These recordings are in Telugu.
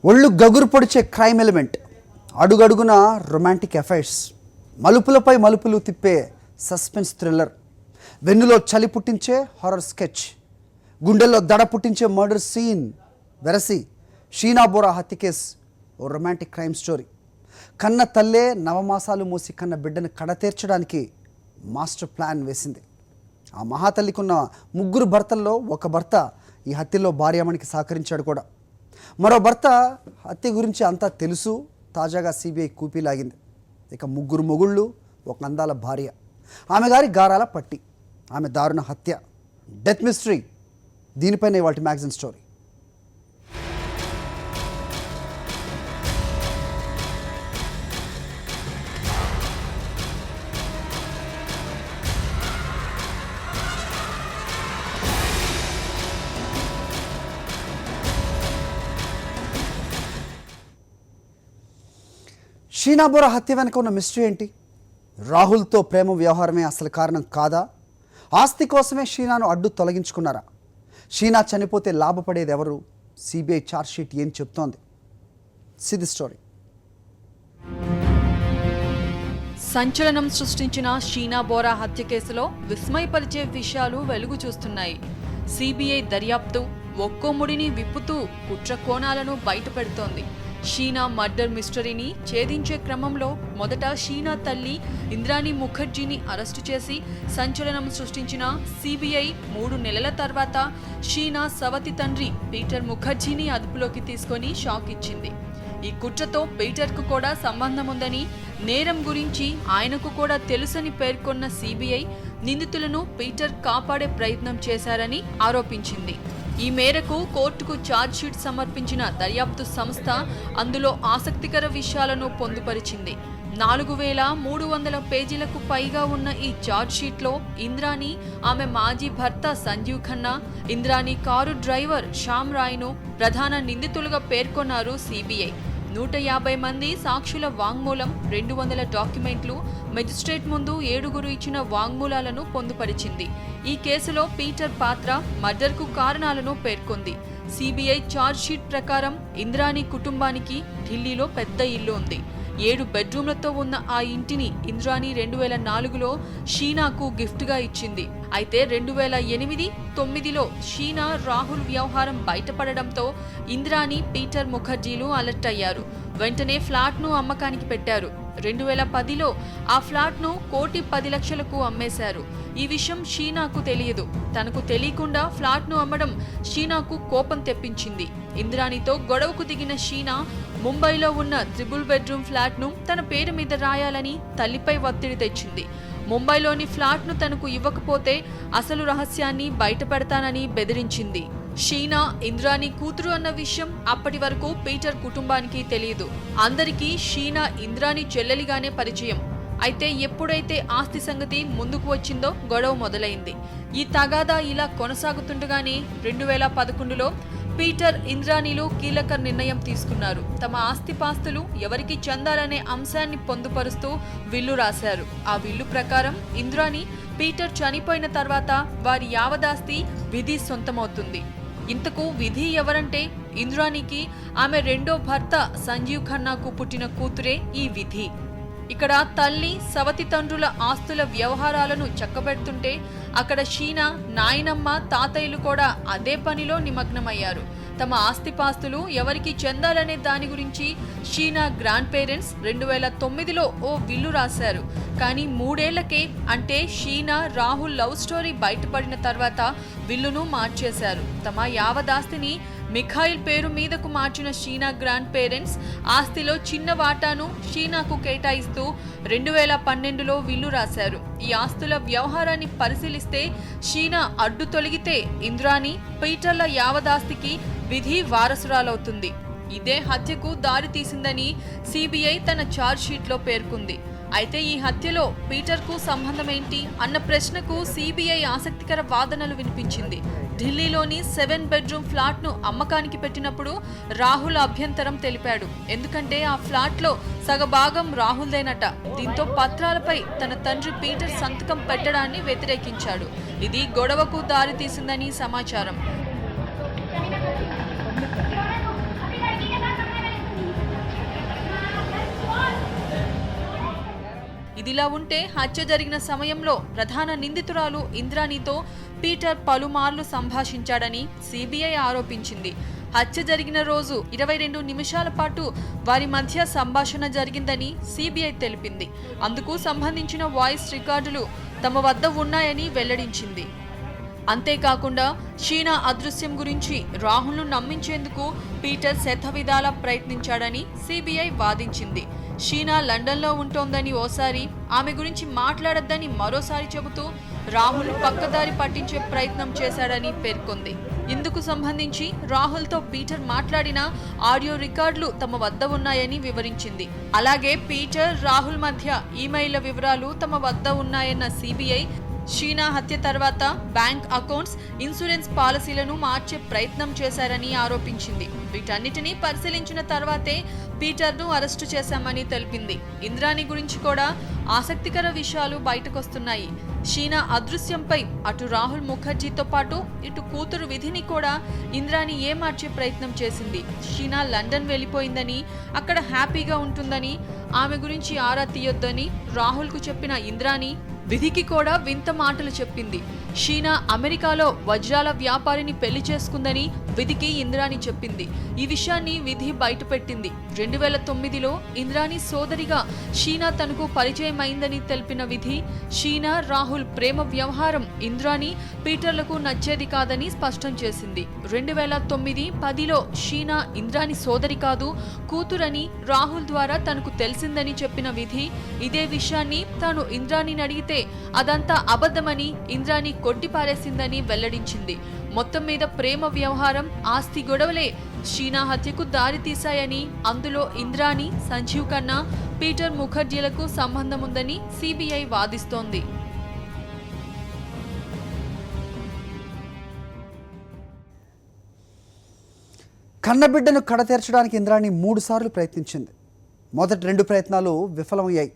ఒళ్ళు గగురు పొడిచే క్రైమ్ ఎలిమెంట్, అడుగడుగున రొమాంటిక్ అఫైర్స్, మలుపులపై మలుపులు తిప్పే సస్పెన్స్ థ్రిల్లర్, వెన్నులో చలి పుట్టించే హారర్ స్కెచ్, గుండెల్లో దడ పుట్టించే మర్డర్ సీన్ వెరసి షీనా బోరా హత్య కేసు ఓ రొమాంటిక్ క్రైమ్ స్టోరీ. కన్న తల్లే నవమాసాలు మోసి కన్న బిడ్డను కడతీర్చడానికి మాస్టర్ ప్లాన్ వేసింది. ఆ మహాతల్లికున్న ముగ్గురు భర్తల్లో ఒక భర్త ఈ హత్యలో భార్యామణికి సహకరించాడు కూడా. మరో భర్త హత్య గురించి అంతా తెలుసు, తాజాగా సిబిఐ కూపీలాగింది. ఇక ముగ్గురు మొగుళ్ళు, ఒక అందాల భార్య, ఆమె గారి గారాల పట్టి, ఆమె దారుణ హత్య, డెత్ మిస్టరీ. దీనిపైనే వాటి మ్యాగజైన్ స్టోరీ. షీనా బోరా హత్య వెనక ఉన్న మిస్టరీ ఏంటి? రాహుల్తో ప్రేమ వ్యవహారమే అసలు కారణం కాదా? ఆస్తి కోసమే షీనాను అడ్డు తొలగించుకున్నారా? షీనా చనిపోతే లాభపడేది ఎవరు? సిబిఐ ఛార్జ్షీట్ ఏం చెప్తోంది? సిది స్టోరీ. సంచలనం సృష్టించిన షీనా బోరా హత్య కేసులో విస్మయపరిచే విషయాలు వెలుగు చూస్తున్నాయి. సిబిఐ దర్యాప్తు ఒక్కో ముడిని విప్పుతూ కుట్ర కోణాలను బయటపెడుతోంది. షీనా మర్డర్ మిస్టరీని ఛేదించే క్రమంలో మొదట షీనా తల్లి ఇంద్రాణి ముఖర్జీని అరెస్టు చేసి సంచలనం సృష్టించిన సిబిఐ 3 నెలల తర్వాత షీనా సవతి తండ్రి పీటర్ ముఖర్జీని అదుపులోకి తీసుకొని షాక్ ఇచ్చింది. ఈ కుట్రతో పీటర్కు కూడా సంబంధం ఉందని, నేరం గురించి ఆయనకు కూడా తెలుసని పేర్కొన్న సిబిఐ నిందితులను పీటర్ కాపాడే ప్రయత్నం చేశారని ఆరోపించింది. ఈ మేరకు కోర్టుకు ఛార్జ్షీట్ సమర్పించిన దర్యాప్తు సంస్థ అందులో ఆసక్తికర విషయాలను పొందుపరిచింది. 4300 పేజీలకు పైగా ఉన్న ఈ ఛార్జ్షీట్లో ఇంద్రాణి, ఆమె మాజీ భర్త సంజీవ్ ఖన్నా, ఇంద్రాణి కారు డ్రైవర్ శ్యామ్ రాయ్ను ప్రధాన నిందితులుగా పేర్కొన్నారు సిబిఐ. 150 మంది సాక్షుల వాంగ్మూలం, 200 డాక్యుమెంట్లు, మెజిస్ట్రేట్ ముందు 7గురు ఇచ్చిన వాంగ్మూలాలను పొందుపరిచింది. ఈ కేసులో పీటర్ పాత్ర, మర్డర్కు కారణాలను పేర్కొంది. సిబిఐ ఛార్జ్షీట్ ప్రకారం ఇంద్రాణి కుటుంబానికి ఢిల్లీలో పెద్ద ఇల్లు ఉంది. 7 బెడ్రూమ్లతో ఉన్న ఆ ఇంటిని ఇంద్రాణి 2004లో షీనాకు గిఫ్ట్గా ఇచ్చింది. అయితే 2008-9లో షీనా రాహుల్ వ్యవహారం బయటపడడంతో ఇంద్రాణి, పీటర్ ముఖర్జీలు అలర్ట్ అయ్యారు. వెంటనే ఫ్లాట్ను అమ్మకానికి పెట్టారు. 2010లో ఆ ఫ్లాట్ను 1,10,00,000కు అమ్మేశారు. ఈ విషయం షీనాకు తెలియదు. తనకు తెలియకుండా ఫ్లాట్ను అమ్మడం షీనాకు కోపం తెప్పించింది. ఇంద్రాణితో గొడవకు దిగిన షీనా ముంబైలో ఉన్న 3 బెడ్రూమ్ ఫ్లాట్ను తన పేరు మీద రాయాలని తల్లిపై ఒత్తిడి తెచ్చింది. ముంబైలోని ఫ్లాట్ను తనకు ఇవ్వకపోతే అసలు రహస్యాన్ని బయటపెడతానని బెదిరించింది. షీనా ఇంద్రాణి కూతురు అన్న విషయం అప్పటి వరకు పీటర్ కుటుంబానికి తెలియదు. అందరికీ షీనా ఇంద్రాణి చెల్లెలిగానే పరిచయం. అయితే ఎప్పుడైతే ఆస్తి సంగతి ముందుకు వచ్చిందో గొడవ మొదలైంది. ఈ తగాదా ఇలా కొనసాగుతుండగానే 2011లో పీటర్, ఇంద్రాణిలు కీలక నిర్ణయం తీసుకున్నారు. తమ ఆస్తిపాస్తులు ఎవరికి చెందాలనే అంశాన్ని పొందుపరుస్తూ విల్లు రాశారు. ఆ విల్లు ప్రకారం ఇంద్రాణి, పీటర్ చనిపోయిన తర్వాత వారి యావదాస్తి విధి సొంతమవుతుంది. ఇంతకు విధి ఎవరంటే ఇంద్రాణికి ఆమె రెండో భర్త సంజీవ్ ఖన్నాకు పుట్టిన కూతురే ఈ విధి. ఇక్కడ తల్లి, సవతి తండ్రుల ఆస్తుల వ్యవహారాలను చక్కబెడుతుంటే అక్కడ షీనా, నాయనమ్మ, తాతయ్యలు కూడా అదే పనిలో నిమగ్నమయ్యారు. తమ ఆస్తిపాస్తులు ఎవరికి చెందాలనే దాని గురించి షీనా గ్రాండ్ పేరెంట్స్ 2009లో ఓ విల్లు రాశారు. కానీ 3 ఏళ్లకే, అంటే షీనా రాహుల్ లవ్ స్టోరీ బయటపడిన తర్వాత విల్లును మార్చేశారు. తమ యావదాస్తిని మిఖాయిల్ పేరు మీదకు మార్చిన షీనా గ్రాండ్ పేరెంట్స్ ఆస్తిలో చిన్న వాటాను షీనాకు కేటాయిస్తూ 2012లో విల్లు రాశారు. ఈ ఆస్తుల వ్యవహారాన్ని పరిశీలిస్తే షీనా అడ్డు తొలగితే ఇంద్రాణి, పీటర్ల యావదాస్తికి విధి వారసురాలవుతుంది. ఇదే హత్యకు దారి తీసిందని సిబిఐ తన ఛార్జ్షీట్లో పేర్కొంది. అయితే ఈ హత్యలో పీటర్కు సంబంధమేంటి అన్న ప్రశ్నకు సిబిఐ ఆసక్తికర వాదనలు వినిపించింది. ఢిల్లీలోని 7 బెడ్రూమ్ ఫ్లాట్ను అమ్మకానికి పెట్టినప్పుడు రాహుల్ అభ్యంతరం తెలిపాడు. ఎందుకంటే ఆ ఫ్లాట్లో సగభాగం రాహుల్దేనట. దీంతో పత్రాలపై తన తండ్రి పీటర్ సంతకం పెట్టడాన్ని వ్యతిరేకించాడు. ఇది గొడవకు దారి తీసిందని సమాచారం. ఇదిలా ఉంటే హత్య జరిగిన సమయంలో ప్రధాన నిందితురాలు ఇంద్రాణితో పీటర్ పలుమార్లు సంభాషించాడని సిబిఐ ఆరోపించింది. హత్య జరిగిన రోజు 22 నిమిషాల పాటు వారి మధ్య సంభాషణ జరిగిందని సిబిఐ తెలిపింది. అందుకు సంబంధించిన వాయిస్ రికార్డులు తమ వద్ద ఉన్నాయని వెల్లడించింది. అంతేకాకుండా షీనా అదృశ్యం గురించి రాహుల్ను నమ్మించేందుకు పీటర్ శతవిధాలా ప్రయత్నించాడని సిబిఐ వాదించింది. షీనా లండన్లో ఉంటోందని ఓసారి, ఆమె గురించి మాట్లాడొద్దని మరోసారి చెబుతూ రాహుల్ పక్కదారి పట్టించే ప్రయత్నం చేశాడని పేర్కొంది. ఇందుకు సంబంధించి రాహుల్తో పీటర్ మాట్లాడిన ఆడియో రికార్డులు తమ వద్ద ఉన్నాయని వివరించింది. అలాగే పీటర్, రాహుల్ మధ్య ఈమెయిల్ల వివరాలు తమ వద్ద ఉన్నాయన్న సిబిఐ షీనా హత్య తర్వాత బ్యాంక్ అకౌంట్స్, ఇన్సూరెన్స్ పాలసీలను మార్చే ప్రయత్నం చేశారని ఆరోపించింది. వీటన్నిటినీ పరిశీలించిన తర్వాతే పీటర్ను అరెస్టు చేశామని తెలిపింది. ఇంద్రాణి గురించి కూడా ఆసక్తికర విషయాలు బయటకొస్తున్నాయి. షీనా అదృశ్యంపై అటు రాహుల్ ముఖర్జీతో పాటు ఇటు కూతురు విధిని కూడా ఇంద్రాణి ఏమార్చే ప్రయత్నం చేసింది. షీనా లండన్ వెళ్ళిపోయిందని, అక్కడ హ్యాపీగా ఉంటుందని, ఆమె గురించి ఆరా తీయొద్దని రాహుల్కు చెప్పిన ఇంద్రాణి విధికి కూడా వింత మాటలు చెప్పింది. షీనా అమెరికాలో వజ్రాల వ్యాపారిని పెళ్లి చేసుకుందని విధికి ఇంద్రాణి చెప్పింది. ఈ విషయాన్ని విధి బయటపెట్టింది. 2009లో ఇంద్రాణి సోదరిగా షీనా తనకు పరిచయం అయిందని తెలిపిన విధి, షీనా, రాహుల్ ప్రేమ వ్యవహారం ఇంద్రాణి, పీటర్లకు నచ్చేది కాదని స్పష్టం చేసింది. 2009-10లో షీనా ఇంద్రాణి సోదరి కాదు, కూతురని రాహుల్ ద్వారా తనకు తెలిసిందని చెప్పిన విధి, ఇదే విషయాన్ని తాను ఇంద్రాణిని అడిగితే అదంతా అబద్ధమని ఇంద్రాణి కొట్టిపారేసిందని వెల్లడించింది. మొత్తం మీద ప్రేమ వ్యవహారం, ఆస్తి గొడవలే షీనా హత్యకు దారి తీశాయని, అందులో ఇంద్రాణి, సంజీవ్ ఖన్నా, పీటర్ ముఖర్జీలకు సంబంధం ఉందని సిబిఐ వాదిస్తోంది. కన్నబిడ్డను కడతీర్చడానికి ఇంద్రాణి 3 సార్లు ప్రయత్నించింది. మొదటి 2 ప్రయత్నాలు విఫలమయ్యాయి.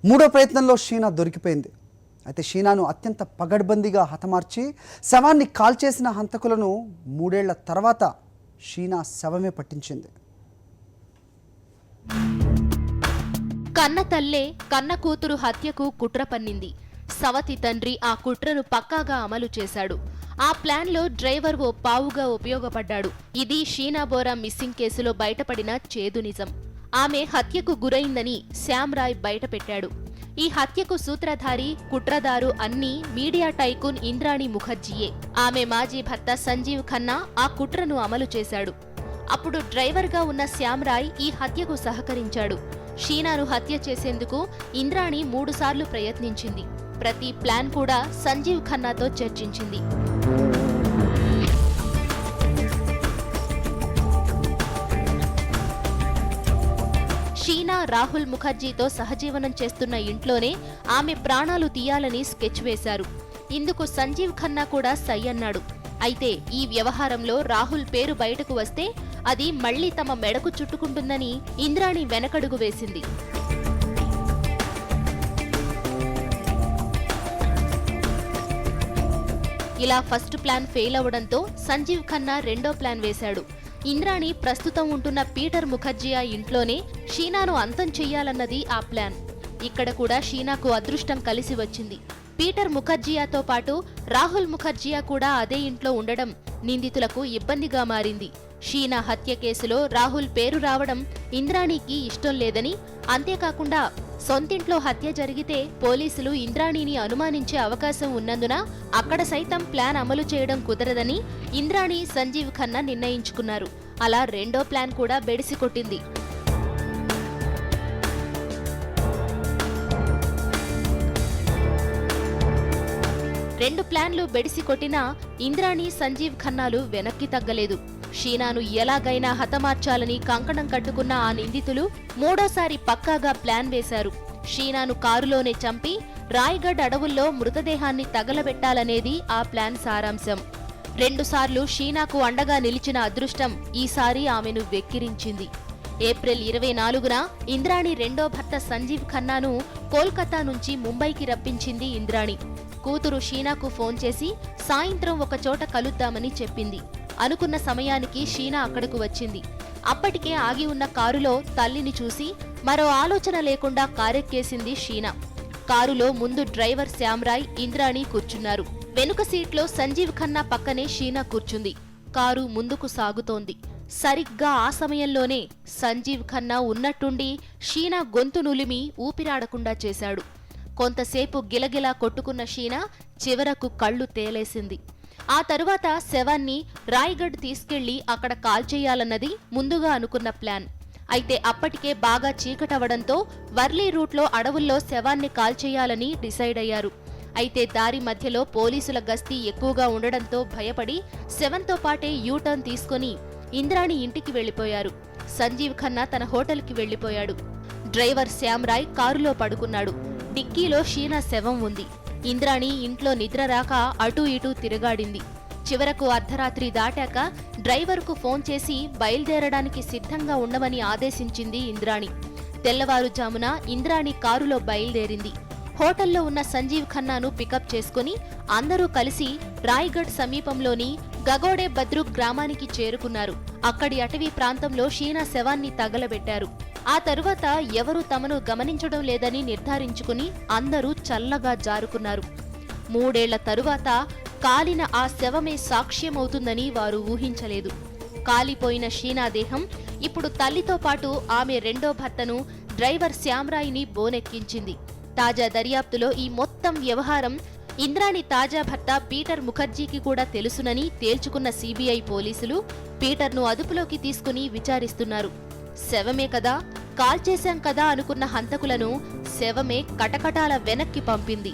3వ ప్రయత్నంలో షీనా దొరికిపోయింది. అయితే షీనాను అత్యంత పగడ్బందీగా హతమార్చి శవాన్ని కాల్చేసిన హంతకులను 3 ఏళ్ల తర్వాత షీనా శవమే పట్టించింది. కన్న తల్లే కన్న కూతురు హత్యకు కుట్ర పన్నింది. సవతి తండ్రి ఆ కుట్రను పక్కాగా అమలు చేశాడు. ఆ ప్లాన్లో డ్రైవర్ ఓ పావుగా ఉపయోగపడ్డాడు. ఇది షీనా బోరా మిస్సింగ్ కేసులో బయటపడిన చేదు నిజం. ఆమె హత్యకు గురైందని శ్యామ్ రాయ్ బయటపెట్టాడు. ఈ హత్యకు సూత్రధారి, కుట్రదారు అన్నీ మీడియా టైకూన్ ఇంద్రాణి ముఖర్జీయే. ఆమె మాజీ భర్త సంజీవ్ ఖన్నా ఆ కుట్రను అమలు చేశాడు. అప్పుడు డ్రైవర్గా ఉన్న శ్యామ్ రాయ్ ఈ హత్యకు సహకరించాడు. షీనాను హత్య చేసేందుకు ఇంద్రాణి 3 సార్లు ప్రయత్నించింది. ప్రతి ప్లాన్ కూడా సంజీవ్ ఖన్నాతో చర్చించింది. షీనా రాహుల్ ముఖర్జీతో సహజీవనం చేస్తున్న ఇంట్లోనే ఆమె ప్రాణాలు తీయాలని స్కెచ్ వేశారు. ఇందుకు సంజీవ్ ఖన్నా కూడా సై అన్నాడు. అయితే ఈ వ్యవహారంలో రాహుల్ పేరు బయటకు వస్తే అది మళ్లీ తమ మెడకు చుట్టుకుంటుందని ఇంద్రాణి వెనకడుగు వేసింది. ఇలా ఫస్ట్ ప్లాన్ ఫెయిల్ అవడంతో సంజీవ్ ఖన్నా రెండో ప్లాన్ వేశాడు. ఇంద్రాణి ప్రస్తుతం ఉంటున్న పీటర్ ముఖర్జియా ఇంట్లోనే షీనాను అంతం చెయ్యాలన్నది ఆ ప్లాన్. ఇక్కడ కూడా షీనాకు అదృష్టం కలిసి వచ్చింది. పీటర్ ముఖర్జియాతో పాటు రాహుల్ ముఖర్జియా కూడా అదే ఇంట్లో ఉండడం నిందితులకు ఇబ్బందిగా మారింది. షీనా హత్య కేసులో రాహుల్ పేరు రావడం ఇంద్రాణికి ఇష్టం లేదని, అంతేకాకుండా సొంతింట్లో హత్య జరిగితే పోలీసులు ఇంద్రాణిని అనుమానించే అవకాశం ఉన్నందున అక్కడ సైతం ప్లాన్ అమలు చేయడం కుదరదని ఇంద్రాణి, సంజీవ్ ఖన్నా నిర్ణయించుకున్నారు. అలా రెండో ప్లాన్ కూడా బెడిసికొట్టింది. రెండు ప్లాన్లు బెడిసి కొట్టినా ఇంద్రాణి, సంజీవ్ ఖన్నాలు వెనక్కి తగ్గలేదు. షీనాను ఎలాగైనా హతమార్చాలని కంకణం కట్టుకున్న ఆ నిందితులు మూడోసారి పక్కాగా ప్లాన్ వేశారు. షీనాను కారులోనే చంపి రాయ్గఢ్ అడవుల్లో మృతదేహాన్ని తగలబెట్టాలనేది ఆ ప్లాన్ సారాంశం. 2 సార్లు షీనాకు అండగా నిలిచిన అదృష్టం ఈసారి ఆమెను వెక్కిరించింది. ఏప్రిల్ 24న ఇంద్రాణి రెండో భర్త సంజీవ్ ఖన్నాను కోల్కతా నుంచి ముంబైకి రప్పించింది ఇంద్రాణి. కూతురు షీనాకు ఫోన్ చేసి సాయంత్రం ఒక చోట కలుద్దామని చెప్పింది. అనుకున్న సమయానికి షీనా అక్కడకు వచ్చింది. అప్పటికే ఆగి ఉన్న కారులో తల్లిని చూసి మరో ఆలోచన లేకుండా కారెక్కేసింది షీనా. కారులో ముందు డ్రైవర్ శ్యామ్రాయ్, ఇంద్రాణి కూర్చున్నారు. వెనుక సీట్లో సంజీవ్ ఖన్నా పక్కనే షీనా కూర్చుంది. కారు ముందుకు సాగుతోంది. సరిగ్గా ఆ సమయంలోనే సంజీవ్ ఖన్నా ఉన్నట్టుండి షీనా గొంతు నులిమి ఊపిరాడకుండా చేశాడు. కొంతసేపు గిలగిలా కొట్టుకున్న షీనా చివరకు కళ్ళు తేలేసింది. ఆ తరువాత శవాన్ని రాయ్గఢ్ తీసుకెళ్లి అక్కడ కాల్చేయాలన్నది ముందుగా అనుకున్న ప్లాన్. అయితే అప్పటికే బాగా చీకటవడంతో వర్లీ రూట్లో అడవుల్లో శవాన్ని కాల్చేయాలని డిసైడ్ అయ్యారు. అయితే దారి మధ్యలో పోలీసుల గస్తీ ఎక్కువగా ఉండడంతో భయపడి శవంతో పాటే యూటర్న్ తీసుకుని ఇంద్రాణి ఇంటికి వెళ్లిపోయారు. సంజీవ్ ఖన్నా తన హోటల్కి వెళ్లిపోయాడు. డ్రైవర్ శ్యామ్రాయ్ కారులో పడుకున్నాడు. డిక్కీలో షీనా శవం ఉంది. ఇంద్రాణి ఇంట్లో నిద్ర రాక అటూ ఇటూ తిరగాడింది. చివరకు అర్ధరాత్రి దాటాక డ్రైవర్కు ఫోన్ చేసి బయలుదేరడానికి సిద్ధంగా ఉండమని ఆదేశించింది ఇంద్రాణి. తెల్లవారుజామున ఇంద్రాణి కారులో బయలుదేరింది. హోటల్లో ఉన్న సంజీవ్ ఖన్నాను పికప్ చేసుకుని అందరూ కలిసి రాయ్గఢ్ సమీపంలోని గగోడే బద్రుక్ గ్రామానికి చేరుకున్నారు. అక్కడి అటవీ ప్రాంతంలో షీనా శవాన్ని తగలబెట్టారు. ఆ తరువాత ఎవరూ తమను గమనించడం లేదని నిర్ధారించుకుని అందరూ చల్లగా జారుకున్నారు. 3 ఏళ్ల తరువాత కాలిన ఆ శవమే సాక్ష్యమవుతుందని వారు ఊహించలేదు. కాలిపోయిన షీనా దేహం ఇప్పుడు తల్లితో పాటు ఆమె రెండో భర్తను డ్రైవర్ శ్యామ్రాయ్ని బోనెక్కించింది. తాజా దర్యాప్తులో ఈ మొత్తం వ్యవహారం ఇంద్రాణి తాజా భర్త పీటర్ ముఖర్జీకి కూడా తెలుసునని తేల్చుకున్న సిబిఐ పోలీసులు పీటర్ను అదుపులోకి తీసుకుని విచారిస్తున్నారు. శవమే కదా, కాల్చేశాం కదా అనుకున్న హంతకులను శవమే కటకటాల వెనక్కి పంపింది.